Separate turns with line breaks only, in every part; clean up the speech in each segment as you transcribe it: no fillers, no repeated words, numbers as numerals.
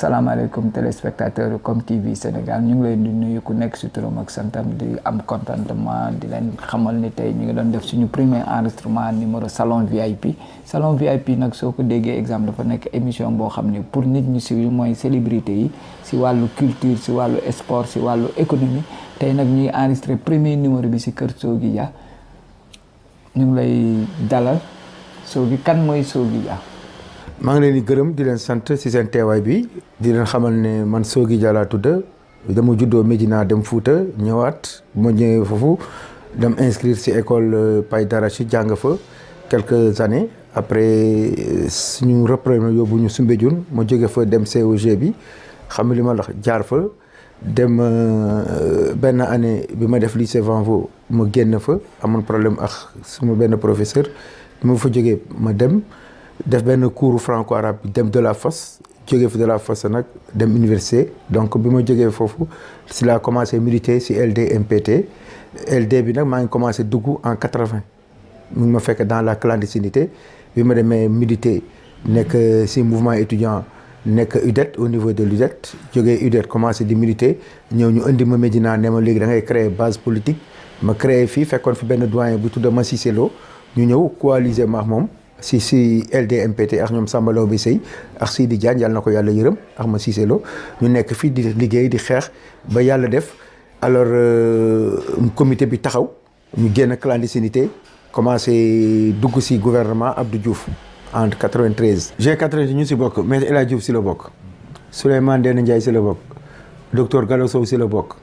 asalaamaaleykum téléspectateur Comme TV Sénégal ñu ngi leen di nuyu ku nekk si turam ak santam di am contentement di leen xamal ni tey ñu ngi doon def suñu premier enregistrement numéro salon VIP nag soo ko déggee exemple dafa nekk émission boo xam ni pour nit ñi si mooy célébrité yi si wàllu culture si wàllu sport si wàllu économie tey nag ñuy enregistré premier numéro bi si kër Sogui Dia ñu ngi lay dalal Sogui kan mooy Sogui Dia.
maa ngi leen di gërëm di leen sant ci seen teewaay bi di leen xamal ne man Sogui Dia laa tudd dama juddoo Médina dem Fouta ñëwaat bu ma ñëwee foofu dem inscrire ci école Paye Darachid jàng fa quelques années après suñu repreneur yóbbu ñu Soumbédioune ma jóge fa dem COG bi xam li ma la jaar fa dem benn année bi ma def lycée Vanvo ma génn fa amoon problème ak suma benn professeur bi ma fa jógee ma dem def benn cours franco-arabe bi dem de la Fosse jógee fi de la Fosse nag dem université donc bi ma jógee foofu si laa commencé militer si LD MPT LD bi nag maa ngi commencé dugg en 80 mu ngi ma fekk dans la clandestinité bi ma demee militer nekk si mouvement étudiant nekk UDET au niveau de l'UDET jógee UDET commencé di militer ñëw ñu indi ma Médina ne ma léegi da ngay créer base politique ma créé fii fekkoon fi benn doyen bu tudd ma Cissé Lo ñu ñëw coaliser ma ak moom si LDMPT ak ñoom Samba Law bi Sey ak Sidi Diagne yàlla na ko yàlla yërëm ak ma Cissé Lo ñu nekk fii di liggéey di xeex ba yàlla def alors comité bi taxaw ñu génn clandestinité commencé dugg si gouvernement Abdou Diouf en 93. G93 ñu si bokk mais El Hadj Diouf si la bokk Souleymane Ndéné Ndiaye si la bokk docteur Gallo Sow si la bokk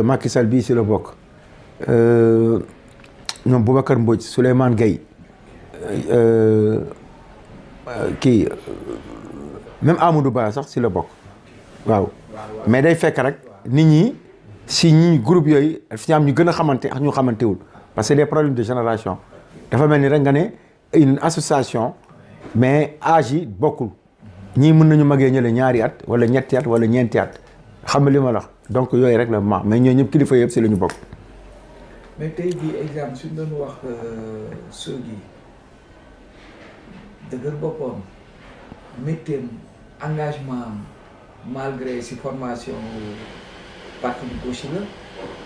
Macky Sall bii si la bokk ñoom Boubacar Mbodj Souleymane Gueye kii même Amadou Ba sax si la bokk waaw mais day fekk rek nit ñi si ñi groupe yooyu fi am ñu gën a xamante ak ñu xamantewul parce que des problèmes de génération dafa mel ni rek nga ne une association mais âge yi bokkul ñii mën nañu magee ñële ñaari at wala ñetti at wala ñeenti at xam nga li ma la wax donc yooyu rek la ma mais ñooñu ñëpp kilifa yëpp si la ñu bokk.
mais tey jii exemple suñ doon wax Sogui dëgër boppam métteem engagement malgré si formation parti de gauche la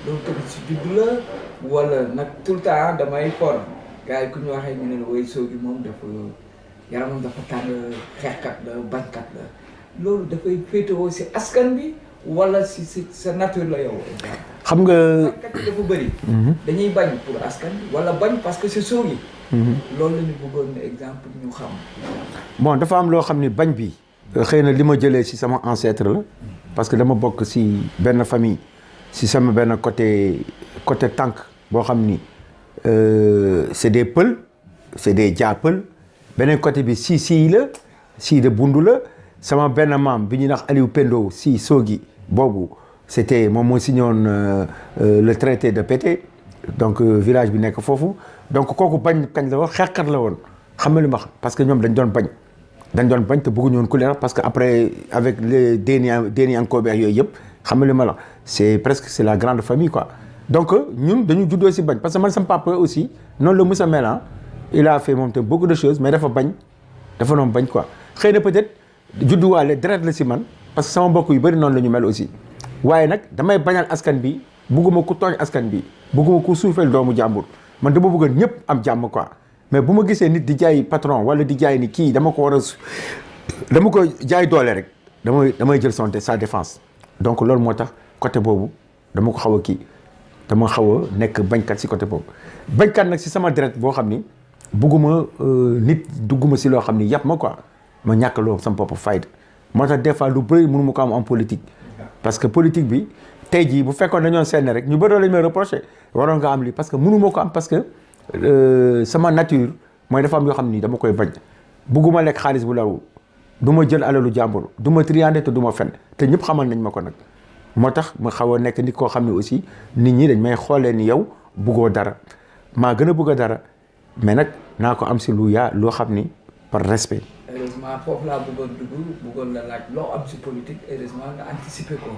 loolu tamit si juddu la wala nag tout le temps damay for gars yi ku ñu waxee ñu ne la woy Sogui moom dafa yaramam dafa tàng xeexkat la bañkat la loolu dafay féetewoo si askan bi wala si sa nature la yow.
xam nga
bañkat yi dafa bëri. dañuy bañ pour askan bi wala bañ parce que c'est Sogui. loolu la ñu bëggoon ne exemple ñu xam.
bon dafa am loo xam ni bañ bi xëy na li ma jëlee si sama ancêtre la parce que dama bokk si benn famille si sama benn côté tànk boo xam ni c'est des pël c'est des jaapël beneen côté bi si la si de bundu la sama benn maam bi ñuy nax Aliou Pendo si Sogui boobu c'était moom moo signé woon le traité de Pété donc village bi nekk foofu donc kooku bañ kañ la woon xeexkat la woon xam nga li ma wax parce que ñoom dañ doon bañ te bëgguñu woon ku leen parce que après avec les déni Ankoobe ak yooyu yëpp xam nga li ma la c'est presque c'est la grande famille quoi donc ñun dañu juddoo si bañ parce que man sama papa aussi noonu la mës a mel il a fait moom te beaucoup de choses mais dafa noonu bañ quoi xëy na peut-être judduwaale deret la si man parce que sama mbokk yu bëri noonu la ñu mel aussi waaye nag damay bañal askan bi bugguma ku tooñ askan bi bugguma ku suufeel doomu jàmbur man dama bëggoon ñëpp am jàmm quoi mais bu ma gisee nit di jaay patron wala di jaay ni kii dama ko jaay doole rek damay jël sa défense donc loolu moo tax côté boobu dama ko xaw a kii dama xaw a nekk bañkat si côté boobu bañkat nag si sama deret boo xam ni bugguma nit dugguma si loo xam ni yàpp ma quoi ma ñàkk loo sama bopp fayda moo tax des fois lu bëri mënu ma ko am en politique parce que politique bi tey jii bu fekkoon dañoo seen rek ñu bëri lañ may reproché waroon nga am lii parce que mënu ma ko am parce que sama nature mooy dafa am yoo xam ni dama koy bañ bugguma lekk xaalis bu law du ma jël alalu jàmbur du ma triandé te du ma fen te ñëpp xamal nañ ma ko nag moo tax ma xaw a nekk nit koo xam ne aussi nit ñi dañ may xoolee ni yow buggoo dara maa gën a bugg a dara mais nag naa ko am si loo xam ni par respect.
heureusement foofu laa bëggoon la laaj loo am si politique heureusement nga anticiper ko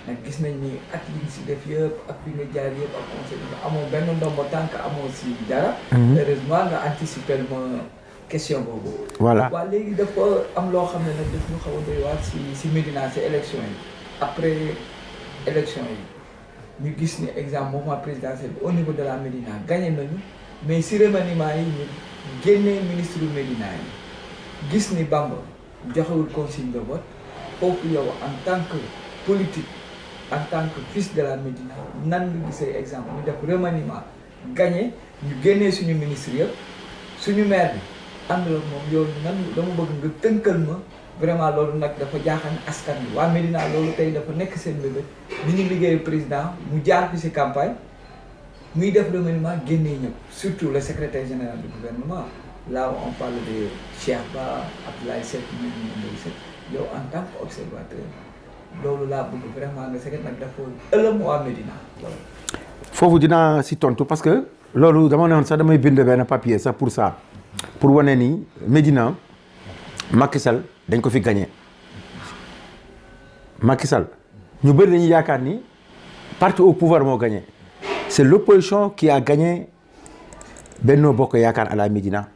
nag gis nañ ni at yi nga si def yëpp ak fi nga jaar yëpp ak conseil bi amoo benn ndombo tànk amoo si dara. heureusement nga anticiper question boobu.
voilà
waaw léegi dafa am loo xam ne nag daf ñu xaw a doy waar si Médina si élection yi après élection yi ñu gis ni exemple mouvement présidentiel bi au niveau de la Médina gagné nañu mais si remaniement yi ñu génnee ministre du Médina yi gis ni Bamba joxewul consigne de vote foofu yow en tant que politique en tant que fils de la Médina nan nga gisee exemple ñu def remaniement gagné ñu génnee suñu ministre yëpp suñu maire bi ànd la moom yow nan dama bëgg nga tënkal ma vraiment loolu nag dafa jaaxal askan bi waa Médina loolu tey dafa nekk seen bébé ni ñu liggéeyu président mu jaar fi si campagne muy def remaniement génnee ñëpp surtout le secrétaire général du gouvernement là où on parle de Cheikh Ba Abdoulaye Seck ñu Ndoye Seck yow en tant que observateur loolu laa bëgg vraiment nga seet nag dafa ëllëm waa Médina voilà.
foofu dinaa si tontu parce que loolu dama ne woon sax damay bind benn papier sax pour ça pour wane ni Médina Macky Sall dañ ko fi gagné Macky Sall ñu bëri dañuy yaakaar ni parti au pouvoir moo gagné c'est l'opposition qui a gagné Benno Bokk Yaakaar à la Médina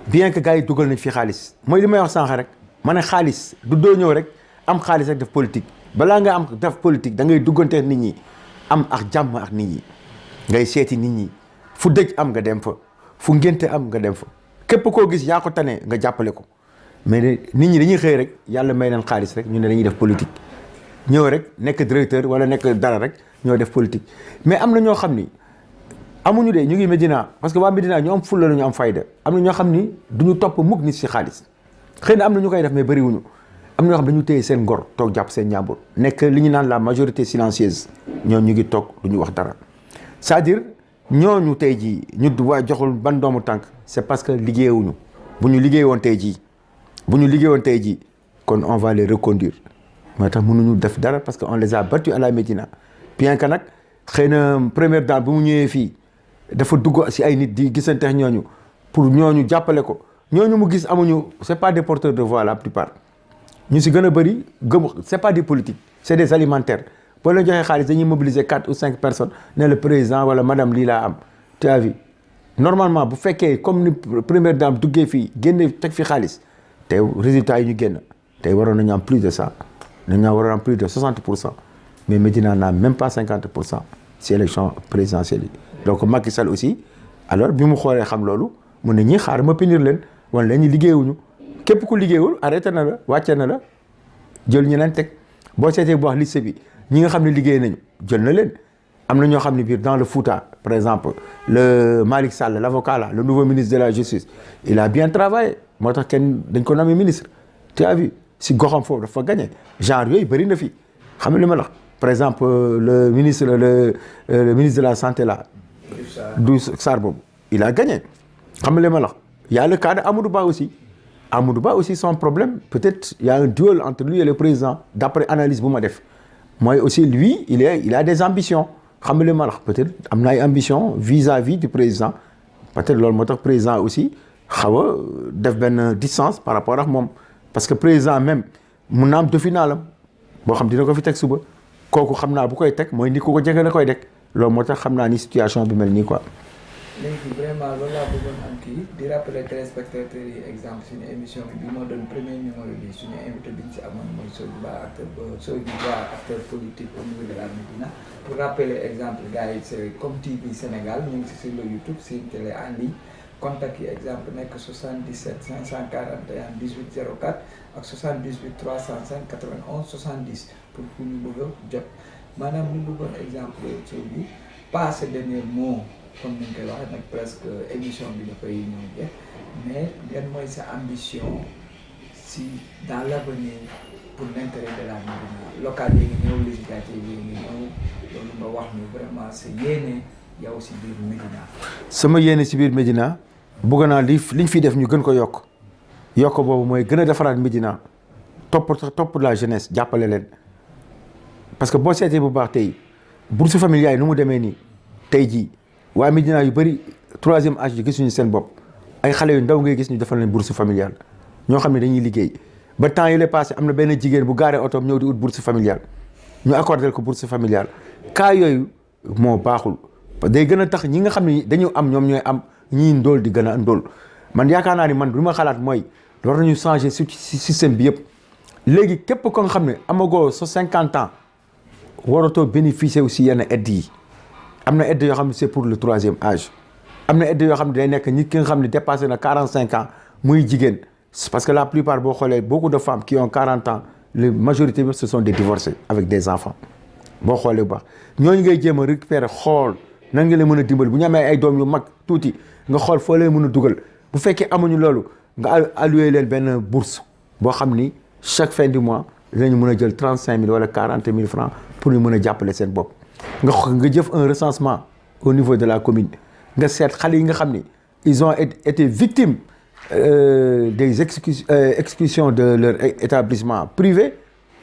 bien que gars yi dugal nañ fi xaalis mooy li may wax sànq rek ma ne xaalis du doo ñëw rek am xaalis rek def politique balaa nga am def politique da ngay duggante nit ñi am ak jàmm ak nit ñi ngay seeti nit ñi fu dëj am nga dem fa fu ngénte am nga dem fa képp koo gis yaa ko tane nga jàppale ko mais nit ñi dañuy xëy rek yàlla may leen xaalis rek ñu ne dañuy def politique ñëw rek nekk directeur wala nekk dara rek ñoo def politique mais am na ñoo xam ni amuñu de ñu ngi Médina parce que waa Médina ñu am fulla la ñu am fayda am na ñoo xam ni duñu topp mukk nit si xaalis xëy na am na ñu koy def mais bëriwuñu am na ñoo xam dañu téye seen ngor toog jàpp seen ñaambur nekk li ñu naan la majorité silencieuse ñoo ñu ngi toog duñu wax dara c'est-à-dire ñooñu tey jii ñu waa joxul ban doomu tànk c'est parce que liggéeyuñu bu ñu liggéey woon tey jii kon on va les reconduire moo tax mënuñu def dara parce que on les a battus à la Médina bien que nag xëy na première dame bu mu ñëwee fii dafa dugg si ay nit di gisante ñooñu pour ñooñu jàppale ko ñooñu mu gis amuñu c'est pas des porteurs de voix la plupart ñu si gën a bëri gëm c'est pas des politiques c'est des alimentaires boo leen joxee xaalis dañuy mobiliser 4 ou 5 personnes ne le président wala madame lii laa am tu as vu normalement bu fekkee comme ni première dame duggee fii génne teg fi xaalis tey résultat yi ñu génn tey waroon nañu am plus de ça nañu waroon am plus de 60% mais Médina n'a même pas 50% si élection présidentielle yi donc Macky Sall aussi alors bi mu xoolee xam loolu mun na ñi xaar ma punir leen wala la ñu liggéeyuñu képp ku liggéeyul arrêté na la wàcce na la jël ñeneen teg boo seetee bu wax liste bi ñi nga xam ne liggéey nañu jël na leen am na ñoo xam ne biir dans le Fouta par exemple le Malick Sall l'avocat là le nouveau ministre de la justice il a bien travaillé moo tax kenn dañ ko nommé ministre tu as vu si goxam foofu dafa gagné genre yooyu bëri na fi xam nga li ma la par exemple le ministre de la santé là du Sarr boobu il a gagné xam nga li ma la y a le cas de Amadou Ba aussi son problème peut-être il y a un duel entre lui et le président d'après analyse bu ma def mooy aussi lui il a des ambitions xam nga li ma la peut-être am na ay ambitions vis-à-vis du président peut-être loolu moo tax président aussi xaw a def benn distance par rapport ak moom parce que président même mun na am dauphinal boo xam dina ko fi teg suba kooku xam naa bu koy teg mooy ni ku ko jege la koy teg loolu moo tax xam naa ni situation bi mel nii quoi.
léegi vraiment loolu laa bëggoon am kii di rappeler téléspectateurs yi exemple suñu émission bi moo doon premier numéro bi suñu invité bi ñu si amoon mooy Sogui Ba acteur politique au niveau de la Médina pour rappeler exemple gars yi c'est comme TV Sénégal ñu ngi si sur le YouTube c'est une télé en ligne contact yi exemple nekk 77 541 18 04 ak 78 305 91 70 pour ñu bëgg a jot maanaam ñu bëggoon exemple Sogui pas ce dernier mot comme ni ñu koy waxee nag presque émission bi dafay ñëw jeex mais yan mooy sa ambition si dans l'avenir pour l'intérêt de la Médina local yi ngi ñëw législative yi ngi ñëw loolu nga wax ni vraiment sa yéene yow si biir Médina.
sama yéene si biir Médina bëgg naa liñ fiy def ñu gën ko yokk boobu mooy gën a defaraat Médina topp la jeunesse jàppale leen parce que boo seetee bu baax tey bourse familiale yi nu mu demee nii tey jii waa Médina yu bëri 3e âge yi gisuñu seen bopp ay xale yu ndaw ngay gis ñu defal leen bourse familiale ñoo xam ne dañuy liggéey ba temps yi lay passé am na benn jigéen bu gaaree otoom ñëw di ut bourse familiale ñu accordé ko bourse familiale cas yooyu moo baaxul day gën a tax ñi nga xam ne dañu am ñoom ñooy am ñii ndóol di gën a ndóol man yaakaar naa ni man lu ma xalaat mooy war nañu changer système bi yëpp léegi képp ko nga xam ne amagoo sa 50 ans waratoo bénéficier aussi yenn aides yi am na aides yoo xam ne c'est pour le 3e âge am na aides yoo xam ne day nekk nit ki nga xam ne dépassé na 45 ans muy jigéen parce que la plupart boo xoolee beaucoup de femmes qui ont 40 ans la majorité bi ce sont des divorcés avec des enfants boo xoolee bu baax ñooñu ngay jéem a récupérer xool nan nga leen mën a dimbali bu ñu amee ay doom yu mag tuuti nga xool foo leen mën a dugal bu fekkee amuñu loolu nga alloué leen benn bourse boo xam ni chaque fin du mois dinañu mën a jël 35 000 wala 40 000 francs pour ñu mën a jàppale seen bopp nga jëf un recensement au niveau de la commune nga seet xale yi nga xam ni ils ont été victimes des exclusions de leur établissement privé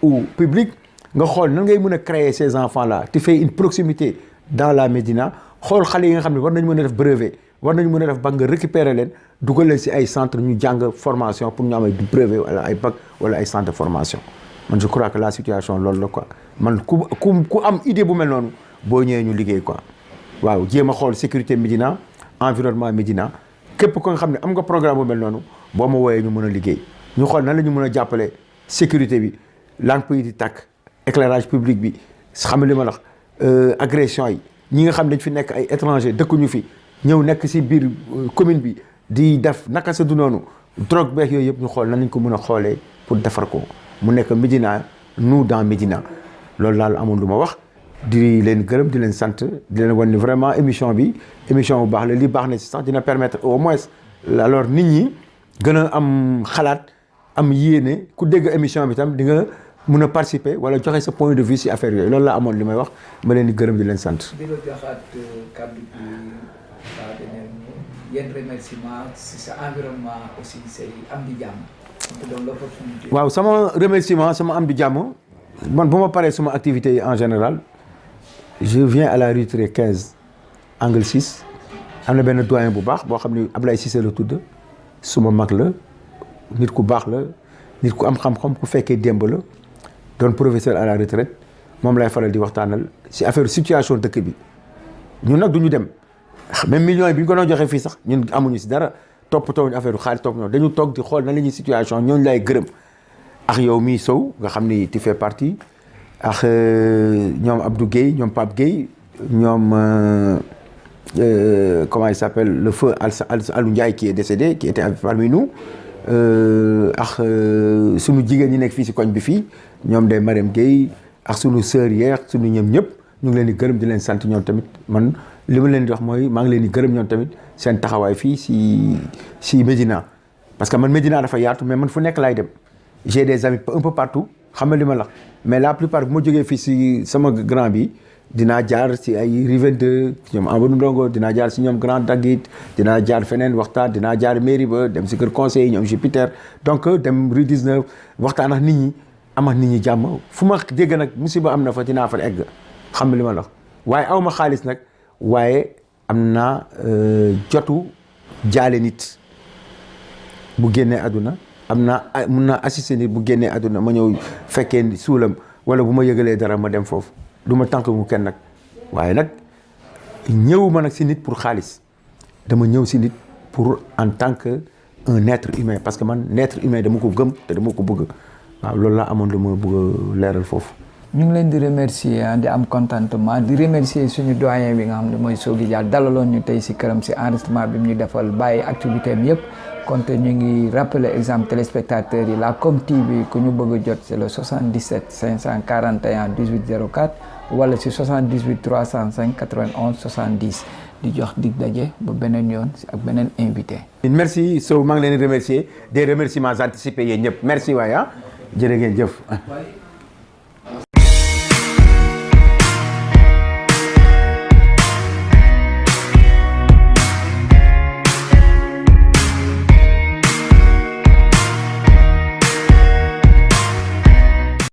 ou public nga xool nan ngay mën a créer ces enfants là tu fais une proximité dans la Médina xool xale yi nga xam ne war nañu mën a def brevet war nañu mën a def bac nga récupérer leen dugal leen si ay centre ñu jàng formation pour ñu am ay brevet wala ay bac wala ay centre de formation man je crois que la situation loolu la quoi man ku am idée bu mel noonu boo ñëwee ñu liggéey quoi waaw jéem a xool sécurité Médina environnement Médina képp ko nga xam ne am nga programme bu mel noonu boo ma wooyee ñu mën a liggéey ñu xool nan la ñu mën a jàppale sécurité bi lampe yi di tàkk éclairage public bi xam li ma la wax agression yi ñi nga xam dañ fi nekk ay étranger dëkkuñu fi ñëw nekk si biir commune bi di def naka sa du noonu drogue beeg yooyu yëpp ñu xool nan lañ ko mën a xoolee pour defar ko mu nekk Médina nous dans Médina loolu daal amoon lu ma wax di leen gërëm di leen sant di leen wan ni vraiment émission bi émission bu baax la li baax na si sax dina permettre au moins alors nit ñi gën a am xalaat am yéene ku dégg émission bi tam di nga mun a participer wala joxe sa point de vue si affaire yooyu loolu la amoon li may wax ma leen di gërëm di leen sant.
di la joxaat kàddu gi yenn remerciement si sa environnement aussi say am di jàmm.
waaw sama remerciement sama am di jàmm man bu ma paree suma activité yi en général je viens à la rue 15 angle 6 am na benn doyen bu baax boo xam ne Ablaye Cissé la tudd suma mag la nit ku baax la nit ku am xam-xam ku fekkee démb la doon professeur à la retraite moom lay faral di waxtaanal si affaire situation dëkk bi ñun nag du ñu dem même millions yi bi ñu ko doon joxee fii sax ñun amuñu si dara toppatoo ñu affaire xaalis topp ñoom dañu toog di xool na la ñuy situation ñooñu lay gërëm ak yow mii Sow nga xam ni tu fais partie ak ñoom Abdou Guèye ñoom Pape Guèye ñoom comment il s'appelle le feu Alou Ndiaye qui est décédé qui était parmi nous ak sunu jigéen ñi nekk fii si koñ bi fii ñoom day Mariam Guèye ak sunu sœur yeex sunu ñoom ñëpp ñu ngi leen di gërëm di leen sant ñoom tamit man li ma leen di wax mooy maa ngi leen di gërëm ñoom tamit seen taxawaay fii si Médina parce que man Médina dafa yaatu mais man fu nekk laay dem j'ai des amis un peu partout xam nga li ma la mais la plupart bu ma jógee fii si sama grand bi dinaa jaar si ay Riven 2 ñoom Amadou Ndongo dinaa jaar si ñoom Grand Daguit dinaa jaar feneen waxtaan dinaa jaar mairie ba dem si kër conseil ñoom Jupiter donc dem rue 19 waxtaan ak nit ñi am ak nit ñi jàmm fu ma dégg nag musiba am na fa dinaa fa egg xam nga li ma la waaye aw ma xaalis nag waaye am naa jotu jaale nit bu génnee àdduna am naa mun naa assister nit bu génnee àdduna ma ñëw fekkee suulam wala bu ma yëgalee dara ma dem foofu du ma tànk mu kenn nag waaye nag ñëwuma nag si nit pour xaalis dama ñëw si nit pour en tant que un être humain parce que man être humain dama ko gëm te dama ko bëgg waaw loolu laa amoon lu ma bëgg a leeral foofu.
ñu ngi leen di remercier di am contentement di remercier suñu doyen bi nga xam ne mooy Sogui Dial dalaloon ñu tey si këram si enregistrement bi mu ñu defal bàyyi activité am yëpp kon te ñu ngi rappeler exemple téléspectateurs yi la Com TV ku ñu bëgg a jot c'est le 77 541 18 04 wala si 78 305 91 70 di jox dig daje ba beneen yoon ak beneen invité.
merci Sow maa ngi leen di remercier des remerciements anticipés yéen ñëpp merci waay ah jërë ngeen jëf.